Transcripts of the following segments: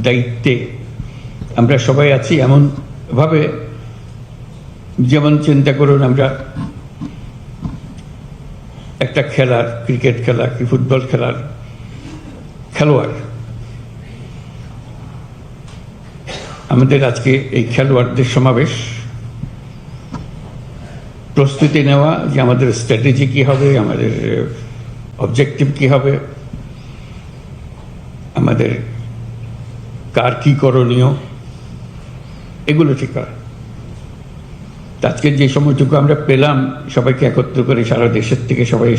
দায়িত্বে আমরা সবাই আছি, এমনভাবে যেমন চিন্তা করুন আমরা একটা খেলার, ক্রিকেট খেলা কি ফুটবল খেলার খেলোয়াড়, আমাদের আজকে এই খেলোয়াড়দের সমাবেশ, প্রস্তুতি নেওয়া যে আমাদের স্ট্র্যাটেজি কি হবে, আমাদের অবজেক্টিভ কি হবে, আমাদের কার কি করণীয়, এগুলো ঠিক করা। আজকে যে সময়টুকু আমরা পেলাম সবাইকে একত্র করে, সারা দেশের থেকে সবাই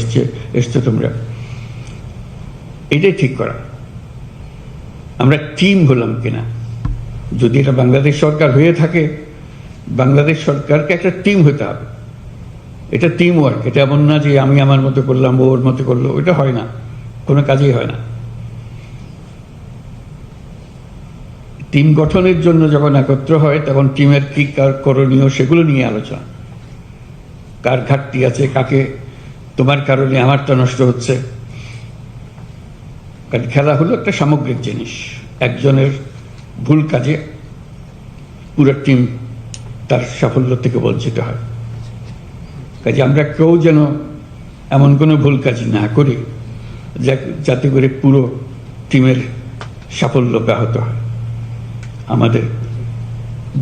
এসছো তোমরা, এটাই ঠিক করা আমরা টিম হলাম কিনা। যদি এটা বাংলাদেশ সরকার হয়ে থাকে, বাংলাদেশ সরকারকে একটা টিম হতে হবে। এটা টিম ওয়ার্ক, এটা এমন না যে আমি আমার মতো করলাম, ওর মতো করলো, ওইটা হয় না, কোনো কাজেই হয় না। টিম গঠনের জন্য যখন একত্র হয় তখন টিমের কি কার করণীয় সেগুলো নিয়ে আলোচনা, কার ঘাটতি আছে, কাকে তোমার কারণে আমারটা নষ্ট হচ্ছে। কারণ খেলা হলো একটা সামগ্রিক জিনিস, একজনের ভুল কাজে পুরো টিম তার সাফল্য থেকে বঞ্চিত হয়। কাজে আমরা কেউ যেন এমন কোনো ভুল কাজ না করি যাতে করে পুরো টিমের সাফল্য ব্যাহত হয়, আমাদের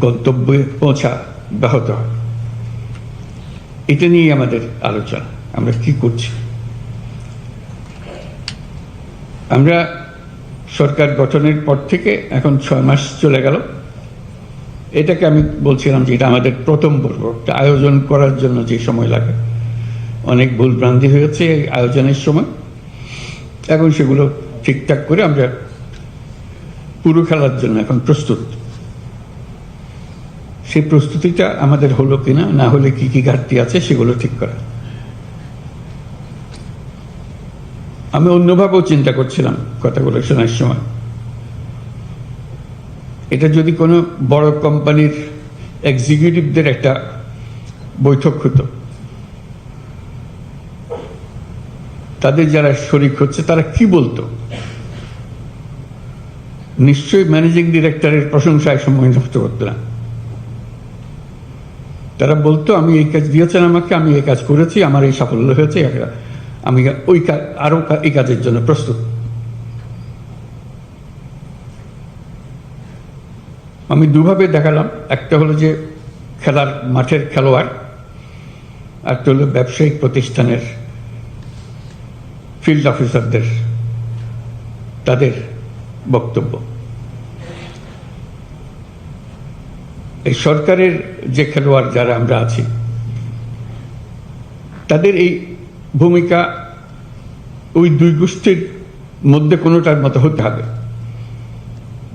গন্তব্যে পৌঁছা ব্যাহত হয়। এটা নিয়ে আমাদের আলোচনা, আমরা কি করছি। আমরা সরকার গঠনের পর থেকে এখন 6 মাস চলে গেল। এটাকে আমি বলছিলাম যে এটা আমাদের প্রথম পর্ব। একটা আয়োজন করার জন্য যে সময় লাগে, অনেক ভুলভ্রান্তি হয়েছে এই আয়োজনের সময়। এখন সেগুলো ঠিকঠাক করে আমরা পুরো খেলার জন্য এখন প্রস্তুত। সেই প্রস্তুতিটা আমাদের হলো কিনা, না হলে কি কি ঘাটতি আছে সেগুলো ঠিক করা। আমি অন্যভাবেও চিন্তা করছিলাম কথাগুলো শোনার সময়, এটা যদি কোনো বড় কোম্পানির এক্সিকিউটিভদের একটা বৈঠক হতো, তাদের যারা শরিক হচ্ছে তারা কি বলতো, নিশ্চয়ই ম্যানেজিং ডিরেক্টরের প্রশংসায় সময় নষ্ট করতো না। তারা বলতো আমি এই কাজ দিয়েছেন আমাকে, আমি এই কাজ করেছি, আমার এই সাফল্য হয়েছে, আমি ওই আরো এই কাজের জন্য প্রস্তুত। আমি দুভাবে দেখালাম, একটা হলো যে খেলার মাঠের খেলোয়াড়, একটা হলো ব্যবসায়িক প্রতিষ্ঠানের ফিল্ড অফিসারদের তাদের বক্তব্য। এই সরকারের যে খেলোয়াড় যারা আমরা আছি, তাদের এই ভূমিকা ওই দুই গোষ্ঠীর মধ্যে কোনোটার মতো হতে হবে,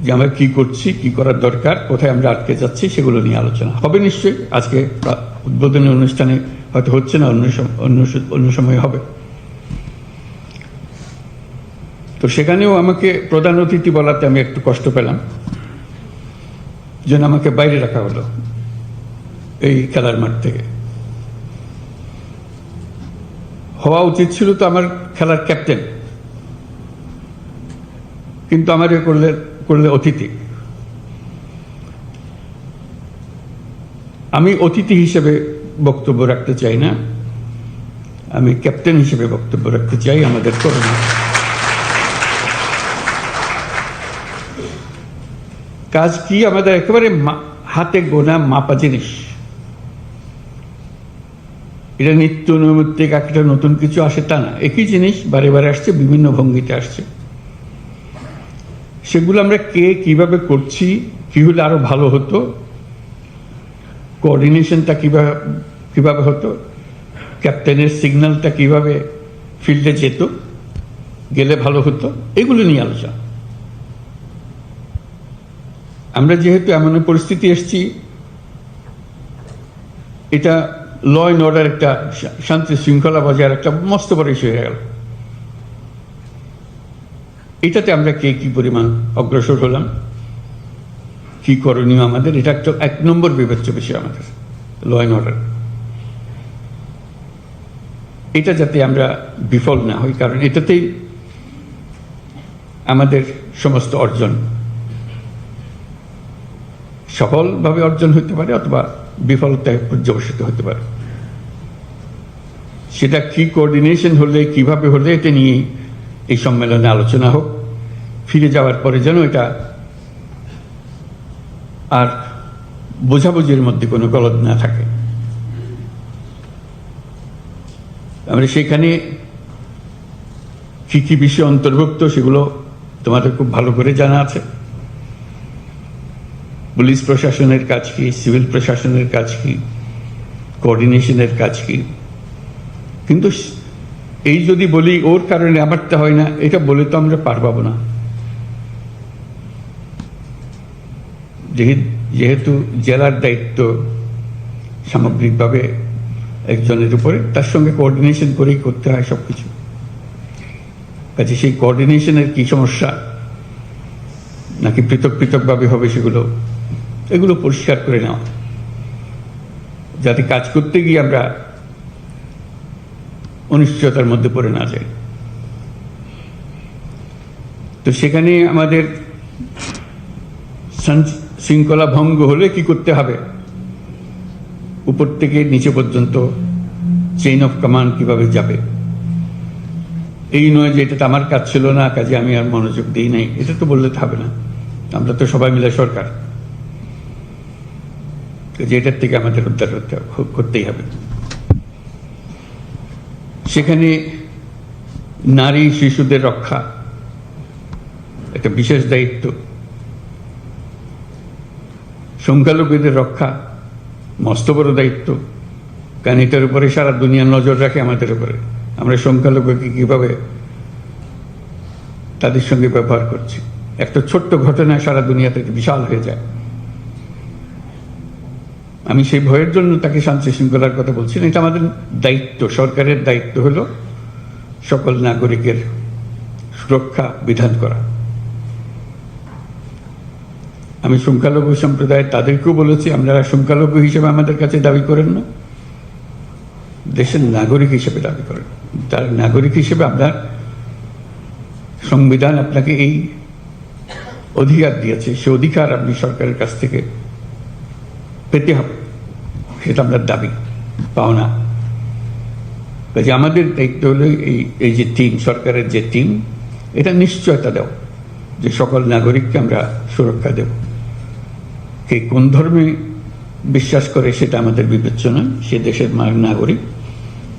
যে আমরা কি করছি, কি করার দরকার, কোথায় আমরা আটকে যাচ্ছি, সেগুলো নিয়ে আলোচনা হবে। নিশ্চয়ই আজকে উদ্বোধনী অনুষ্ঠানে হয়তো হচ্ছে না, অন্য সময় হবে। তো সেখানেও আমাকে প্রধান অতিথি বলাতে আমি একটু কষ্ট পেলাম, যেন আমাকে বাইরে রাখা হলো এই খেলার মাঠ থেকে। হওয়া উচিত ছিল তো আমার খেলার ক্যাপ্টেন, কিন্তু আমার করলে অতিথি। আমি অতিথি হিসেবে বক্তব্য রাখতে চাই না, আমি ক্যাপ্টেন হিসেবে বক্তব্য রাখতে চাই। আমাদের করোনা কাজ কি, আমাদের একেবারে হাতে গোনা মাপা জিনিস। এটা নিত্য নৈমিত্তিক একটা নতুন কিছু আসে তা না, একই জিনিস বারে বারে আসছে, বিভিন্ন ভঙ্গিতে আসছে। সেগুলো আমরা কে কিভাবে করছি, কি হলে আরো ভালো হতো, কোঅর্ডিনেশনটা কিভাবে হতো, ক্যাপ্টেনের সিগন্যালটা কিভাবে ফিল্ডে যেত, গেলে ভালো হতো, এগুলো নিয়ে আলোচনা। আমরা যেহেতু এমন পরিস্থিতি এসছি, এটা ল অ্যান্ড অর্ডার, একটা শান্তি শৃঙ্খলা বজায় একটা মস্ত বড় ইস্যু হয়ে গেল। এটাতে আমরা কে কি পরিমাণ অগ্রসর হলাম, কি করণীয় আমাদের, এটা একটা 1 নম্বর বিবেচ্য বিষয় আমাদের ল অ্যান্ড অর্ডার। এটা যাতে আমরা বিফল না হই, কারণ এটাতেই আমাদের সমস্ত অর্জন সফলভাবে অর্জন হতে পারে অথবা বিফলতায় পর্যবসিত হতে পারে। সেটা কি কোঅর্ডিনেশন হলে, কিভাবে হলে, এটা নিয়েই এই সম্মেলনে আলোচনা হোক। ফিরে যাওয়ার পরে যেন এটা আর বোঝাবুঝির মধ্যে কোনো গলদ না থাকে। আমরা সেখানে কি কি বিষয় অন্তর্ভুক্ত সেগুলো তোমাদের খুব ভালো করে জানা আছে। পুলিশ প্রশাসনের কাজ কি, সিভিল প্রশাসনের কাজ কি, কোঅর্ডিনেশনের কাজ কি। কিন্তু এই যদি বলি ওর কারণে আমারটা হয় না, এটা বলে তো আমরা পার পাবো না। যেহেতু জেলার দায়িত্ব সামগ্রিকভাবে একজনের উপরে, তার সঙ্গে কোঅর্ডিনেশন করেই করতে হয় সবকিছু। কাজে সেই কোঅর্ডিনেশনের কি সমস্যা, নাকি পৃথক পৃথকভাবে হবে, এগুলো পরিষ্কার করে নেওয়া, যাতে কাজ করতে গিয়ে আমরা অনিশ্চয়তার মধ্যে পড়ে না যাই। তো সেখানে আমাদের শৃঙ্খলা ভঙ্গ হলে কি করতে হবে, উপর থেকে নিচে পর্যন্ত চেইন অফ কমান্ড কিভাবে যাবে। এই নয় যে এটা আমার কাজ ছিল না, কাজে আমি আর মনোযোগ দিই নাই, এটা তো বললে হবে না। আমরা তো সবাই মিলে সরকার, যেটার থেকে আমাদের উদ্ধার করতেই হবে। সেখানে নারী শিশুদের রক্ষা একটা বিশেষ দায়িত্ব, সংখ্যালঘুদের রক্ষা মস্ত বড় দায়িত্ব, কারণ এটার উপরে সারা দুনিয়া নজর রাখে আমাদের উপরে। আমরা সংখ্যালঘুকে কিভাবে তাদের সঙ্গে ব্যবহার করছি, একটা ছোট্ট ঘটনা সারা দুনিয়াতে বিশাল হয়ে যায়। আমি সেই ভয়ের জন্য তাকে শান্তি শৃঙ্খলার কথা বলছি না, এটা আমাদের দায়িত্ব। সরকারের দায়িত্ব হলো সকল নাগরিকের সুরক্ষা বিধান করা। আমি সংখ্যালঘু সম্প্রদায় তাদেরকেও বলেছি, আপনারা সংখ্যালঘু হিসেবে আমাদের কাছে দাবি করেন না, দেশের নাগরিক হিসেবে দাবি করেন। তার নাগরিক হিসেবে আপনার সংবিধান আপনাকে এই অধিকার দিয়েছে, সে অধিকার আপনি সরকারের কাছ থেকে পেতে হবে, সেটা আপনার দাবি, পাওনা। কাজে আমাদের দায়িত্ব হলো এই যে টিম, সরকারের যে টিম, এটা নিশ্চয়তা দেও যে সকল নাগরিককে আমরা সুরক্ষা দেব। কে কোন ধর্মে বিশ্বাস করে সেটা আমাদের বিবেচ্য নয়, সে দেশের নাগরিক,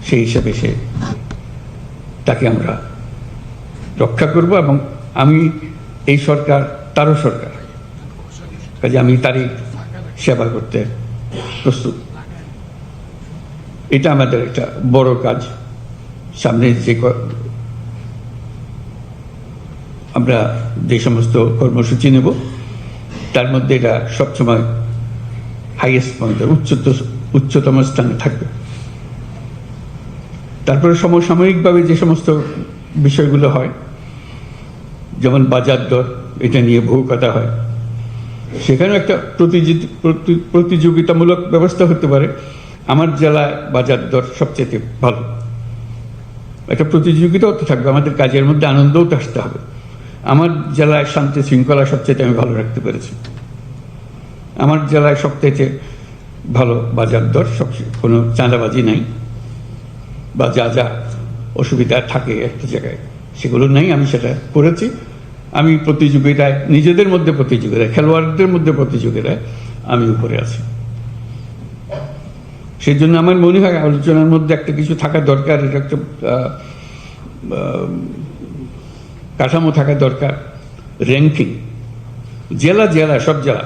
সেই হিসাবে তাকে আমরা রক্ষা করব। এবং আমি এই সরকার তারও সরকার, কাজে আমি তারই সেবা করতে প্রস্তুত। এটা আমাদের একটা বড় কাজ। সামনে আমরা যে সমস্ত কর্মসূচি নেব তার মধ্যে এটা সবসময় হাইয়েস্ট পয়েন্ট, উচ্চতম স্থানে থাকবে। তারপরে সমসাময়িকভাবে যে সমস্ত বিষয়গুলো হয়, যেমন বাজার দর, এটা নিয়ে বহু কথা হয়, সেখানেও একটা প্রতিযোগিতামূলক ব্যবস্থা হতে পারে। আমার জেলায় বাজার দর সবচেয়ে ভালো, একটা প্রতিযোগিতাও তো থাকবে, আমাদের কাজের মধ্যে আনন্দও তো আসতে হবে। আমার জেলায় শান্তি শৃঙ্খলা সবচেয়ে আমি ভালো রাখতে পেরেছি, আমার জেলায় সবচেয়ে ভালো বাজার দর, কোনো চাঁদাবাজি নাই, বা যা যা অসুবিধা থাকে একটা জায়গায় সেগুলো নেই, আমি সেটা করেছি। আমি প্রতিযোগিতায়, নিজেদের মধ্যে প্রতিযোগিতায়, খেলোয়াড়দের মধ্যে প্রতিযোগিতায় আমি উপরে আছি। সেই জন্য আমার মনে হয় আলোচনার মধ্যে একটা কিছু থাকা দরকার, এটা একটা কাঠামো থাকা দরকার। র্যাঙ্কিং, জেলা জেলা, সব জেলা,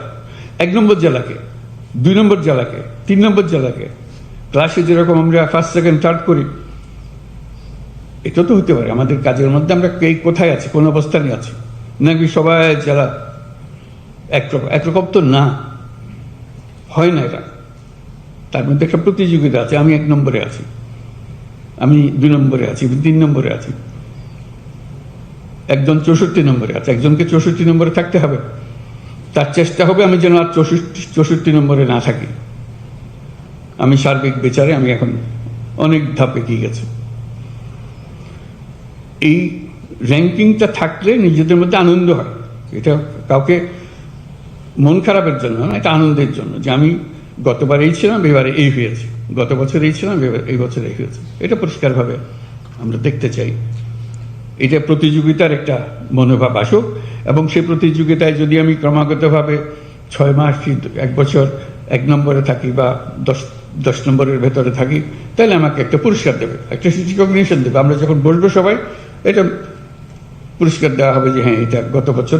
1 নম্বর জেলাকে, 2 নম্বর জেলাকে, 3 নম্বর জেলাকে, ক্লাসে যেরকম আমরা 1st, 2nd, 3rd করি, এটা তো হতে পারে আমাদের কাজের মধ্যে আমরা কে কোথায় আছি, কোন অবস্থানে আছি, নাকি সবাই জেলা একরকম তো না, হয় না এটা। তার মধ্যে একটা প্রতিযোগিতা আছে, আমি 1 নম্বরে আছি, আমি 2 নম্বরে আছি, 3 নম্বরে আছি, একজন 64 নম্বরে আছে, একজনকে 64 নম্বরে থাকতে হবে, তার চেষ্টা হবে আমি যেন আর 64 নম্বরে না থাকি। আমি সার্বিক বিচারে আমি এখন অনেক ধাপে এগিয়ে গেছি। এই র্যাঙ্কিংটা থাকলে নিজেদের মধ্যে আনন্দ হয়, এটা কাউকে মন খারাপের জন্য না, এটা আনন্দের জন্য যে আমি গতবার এই ছিলাম, এবারে এই হয়েছে, গত বছর এই ছিলাম, এবার এই বছর এই হয়েছে। এটা পরিষ্কারভাবে আমরা দেখতে চাই। এটা প্রতিযোগিতার একটা মনোভাব আসুক, এবং সেই প্রতিযোগিতায় যদি আমি ক্রমাগতভাবে 6 মাস কি 1 বছর 1 নম্বরে থাকি বা 10 নম্বরের ভেতরে থাকি, তাহলে আমাকে একটা পুরস্কার দেবে, একটা রিকগনিশন দেবে। আমরা যখন বলবো সবাই, এটা পুরস্কার দেওয়া হবে যে হ্যাঁ, এটা গত বছর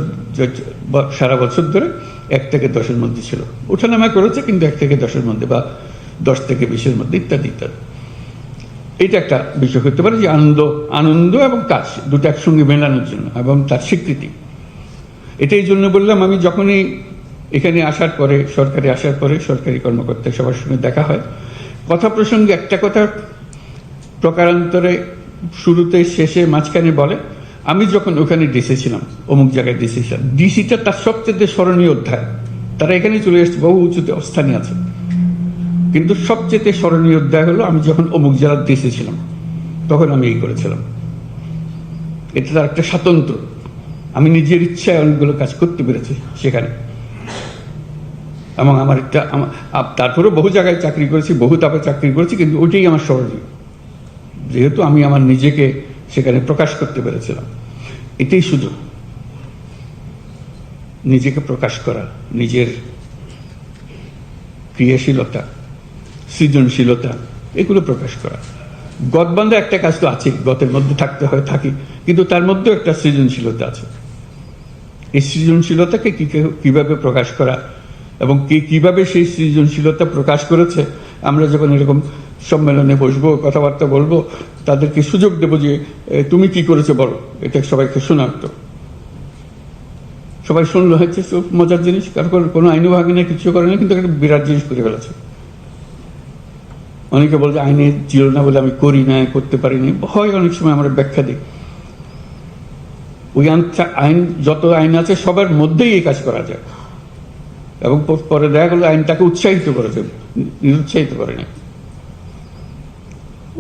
সারা বছর ধরে 1 থেকে 10-এর মধ্যে ছিল, ওঠানামা করেছে কিন্তু 1 থেকে 10-এর মধ্যে, বা 10 থেকে 20-এর মধ্যে, ইত্যাদি ইত্যাদি। এটা একটা বিষয় হতে পারে যে আনন্দ এবং কাজ দুটো একসঙ্গে মেলানোর জন্য, এবং তার স্বীকৃতি। এটা এই জন্য বললাম, আমি যখনই এখানে আসার পরে, সরকারে আসার পরে, সরকারি কর্মকর্তা সবার সঙ্গে দেখা হয়, কথা প্রসঙ্গে একটা কথা প্রকারান্তরে শুরুতে, শেষে, মাঝখানে বলে, আমি যখন ওখানে ডিসি ছিলাম, অমুক জায়গায় ডিসি ছিলাম, ডিসিটা তার সবচেয়ে স্মরণীয় অধ্যায়। তারা এখানে চলে এসছে, বহু উঁচুতে অবস্থানে আছে, কিন্তু সবচেয়ে স্মরণীয় অধ্যায় হলো আমি যখন অমুক জেলার ডিসি ছিলাম, তখন আমি এই করেছিলাম। এটা তার একটা স্বাতন্ত্র। আমি নিজের ইচ্ছায় অনেকগুলো কাজ করতে পেরেছি সেখানে, এবং আমার একটা তারপরেও বহু জায়গায় চাকরি করেছি, বহু তাপে চাকরি করেছি, কিন্তু ওইটাই আমার স্মরণীয়, যেহেতু আমি আমার নিজেকে সেখানে প্রকাশ করতে পেরেছিলাম। এটাই সুযোগ, নিজেকে প্রকাশ করা, নিজের ক্রিয়াশীলতা, সৃজনশীলতা, এগুলো প্রকাশ করা। গদবান্ধা একটা কাজ তো আছে, গতের মধ্যে থাকতে হয়, থাকি, কিন্তু তার মধ্যেও একটা সৃজনশীলতা আছে। এই সৃজনশীলতাকে কিভাবে প্রকাশ করা, এবং কে কিভাবে সেই সৃজনশীলতা প্রকাশ করেছে, আমরা যখন এরকম সম্মেলনে বসবো, কথাবার্তা বলবো, তাদেরকে সুযোগ দেবো যে তুমি কি করেছো বলো, এটা সবাইকে শোনার। তো সবাই শুনলো, হচ্ছে মজার জিনিস, কারণ কোনো আইনও ভাগে না, কিছু করে না, কিন্তু একটা বিরাট জিনিস করে ফেলেছে। অনেকে বলছে আইনে ছিল না বলে আমি করি না, করতে পারিনি, হয় অনেক সময় আমরা ব্যাখ্যা দিই। ওই আইন, যত আইন আছে সবার মধ্যেই এই কাজ করা যায়, এবং পরে দেখা গেলো আইনটাকে উৎসাহিত করেছে, নিরুৎসাহিত করে না।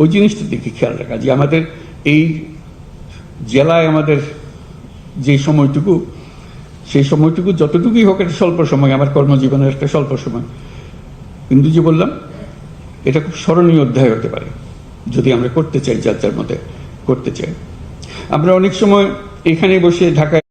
ওই জিনিসটা দেখি খেয়াল রাখা, যে আমাদের এই জেলায় আমাদের যে সময়টুকু, সেই সময়টুকু যতটুকুই হোক, একটা স্বল্প সময়, আমার কর্মজীবনের একটা স্বল্প সময়, কিন্তু যে বললাম, এটা খুব স্মরণীয় অধ্যায় হতে পারে যদি আমরা করতে চাই, যার যার মধ্যে করতে চাই। আমরা অনেক সময় এখানে বসে ঢাকায়